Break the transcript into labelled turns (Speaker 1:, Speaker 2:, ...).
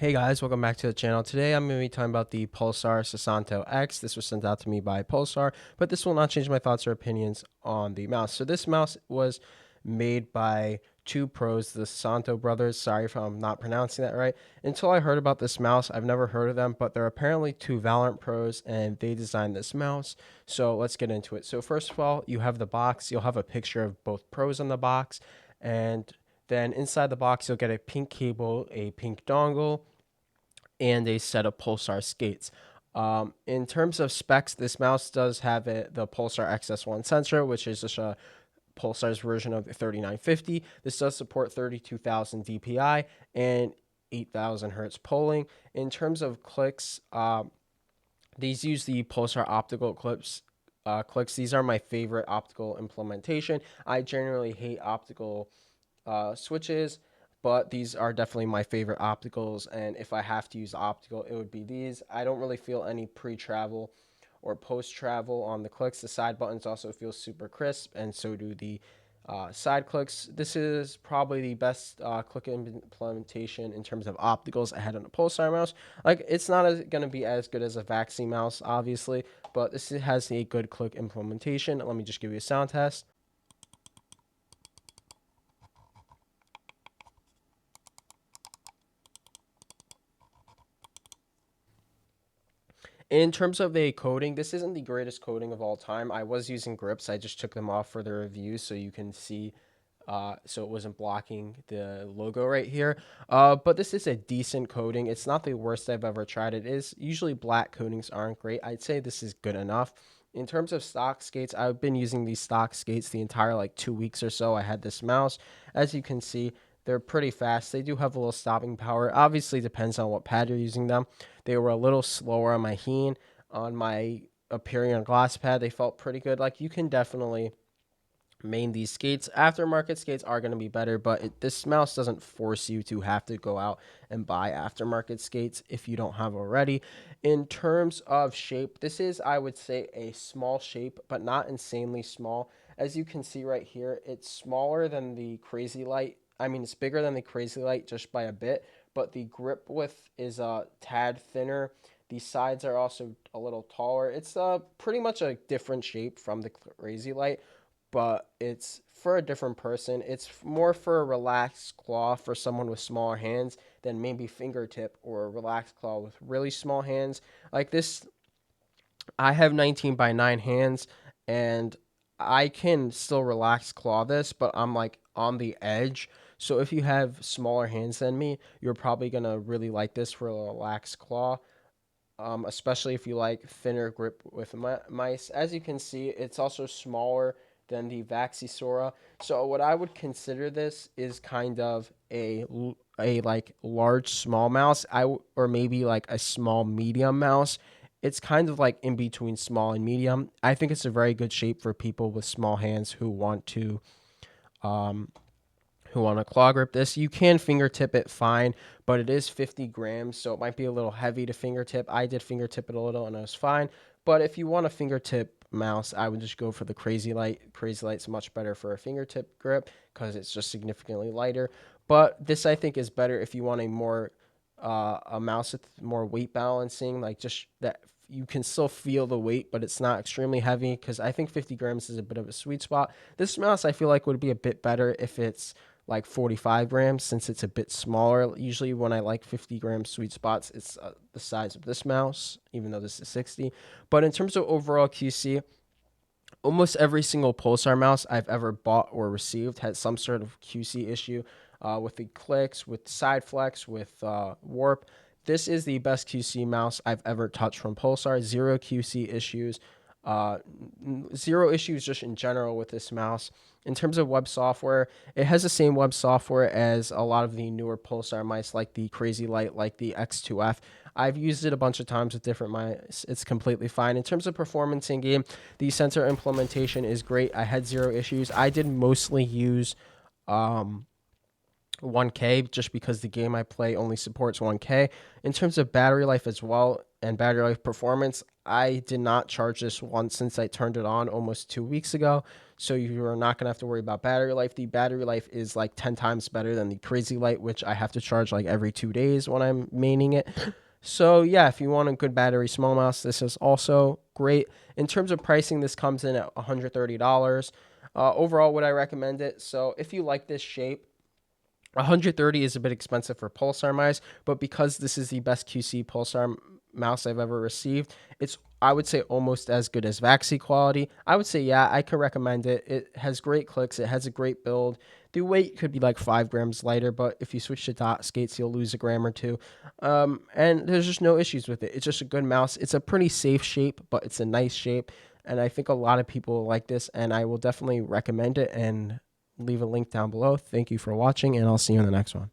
Speaker 1: Hey guys, welcome back to the channel. Today I'm going to be talking about the Pulsar Susanto X. This was sent out to me by Pulsar, but this will not change my thoughts or opinions on the mouse. So this mouse was made by two pros, the Susanto brothers. Sorry if I'm not pronouncing that right. Until I heard about this mouse, I've never heard of them, but they're apparently two Valorant pros and they designed this mouse. So let's get into it. So first of all, you have the box. You'll have a picture of both pros on the box, and then inside the box, you'll get a pink cable, a pink dongle, and a set of Pulsar skates. In terms of specs, this mouse does have the Pulsar XS1 sensor, which is just a Pulsar's version of the 3950. This does support 32,000 DPI and 8,000 hertz polling. In terms of clicks, these use the Pulsar optical clicks. These are my favorite optical implementation. I generally hate optical switches, but these are definitely my favorite opticals. And if I have to use optical, it would be these. I don't really feel any pre-travel or post-travel on the clicks. The side buttons also feel super crisp, and so do the side clicks. This is probably the best click implementation in terms of opticals I had on a Pulsar mouse. Like, it's not going to be as good as a Vaxi mouse, obviously, but this has a good click implementation. Let me just give you a sound test. In terms of a coating, this isn't the greatest coating of all time. I was using grips. I just took them off for the review so you can see, so it wasn't blocking the logo right here. But this is a decent coating. It's not the worst I've ever tried. It is usually black coatings aren't great. I'd say this is good enough. In terms of stock skates, I've been using these stock skates the entire like 2 weeks or so. I had this mouse. As you can see, they're pretty fast. They do have a little stopping power. Obviously, depends on what pad you're using them. They were a little slower on my Heen. On my Aperion glass pad, they felt pretty good. Like, you can definitely main these skates. Aftermarket skates are going to be better, but this mouse doesn't force you to have to go out and buy aftermarket skates if you don't have already. In terms of shape, this is, I would say, a small shape, but not insanely small. As you can see right here, it's smaller than the Crazy Light. I mean, it's bigger than the Crazy Light just by a bit, but the grip width is a tad thinner. The sides are also a little taller. It's pretty much a different shape from the Crazy Light, but it's for a different person. It's more for a relaxed claw for someone with smaller hands than maybe fingertip or a relaxed claw with really small hands. Like this, I have 19 by 9 hands, and I can still relax claw this, but I'm like on the edge. So if you have smaller hands than me, you're probably going to really like this for a relaxed claw. Especially if you like thinner grip with mice. As you can see, it's also smaller than the Vaxisora. So what I would consider this is kind of a like large small mouse. Or maybe like a small medium mouse. It's kind of like in between small and medium. I think it's a very good shape for people with small hands um, who want to claw grip this. You can fingertip it fine, but it is 50 grams, so it might be a little heavy to fingertip. I did fingertip it a little and it was fine. But if you want a fingertip mouse, I would just go for the Crazy Light. Crazy Light's much better for a fingertip grip because it's just significantly lighter. But this, I think, is better if you want a mouse with more weight balancing, like just that you can still feel the weight, but it's not extremely heavy, because I think 50 grams is a bit of a sweet spot. This mouse, I feel like, would be a bit better if it's like 45 grams, since it's a bit smaller. Usually when I like 50 gram sweet spots, it's the size of this mouse, even though this is 60. But in terms of overall QC, almost every single Pulsar mouse I've ever bought or received had some sort of QC issue, with the clicks, with side flex, with warp. This is the best QC mouse I've ever touched from Pulsar. Zero QC issues. Uh, Zero issues just in general with this mouse. In terms of web software, it has the same web software as a lot of the newer Pulsar mice, like the Crazy Light, like the X2F. I've used it a bunch of times with different mice. It's completely fine. In terms of performance in game, the sensor implementation is great. I had zero issues. I did mostly use um, 1K just because the game I play only supports 1K. In terms of battery life as well and battery life performance, I did not charge this once since I turned it on almost 2 weeks ago. So you are not going to have to worry about battery life. The battery life is like 10 times better than the Crazy Light, which I have to charge like every 2 days when I'm maining it. So yeah, if you want a good battery small mouse, this is also great. In terms of pricing, this comes in at $130. Overall, would I recommend it? So if you like this shape, 130 is a bit expensive for Pulsar mice, but because this is the best QC Pulsar mouse I've ever received, it's, I would say, almost as good as Vaxi quality. I would say, yeah, I could recommend it. It has great clicks. It has a great build. The weight could be like 5 grams lighter, but if you switch to dot skates, you'll lose a gram or two. And there's just no issues with it. It's just a good mouse. It's a pretty safe shape, but it's a nice shape. And I think a lot of people like this, and I will definitely recommend it. And leave a link down below. Thank you for watching, and I'll see you in the next one.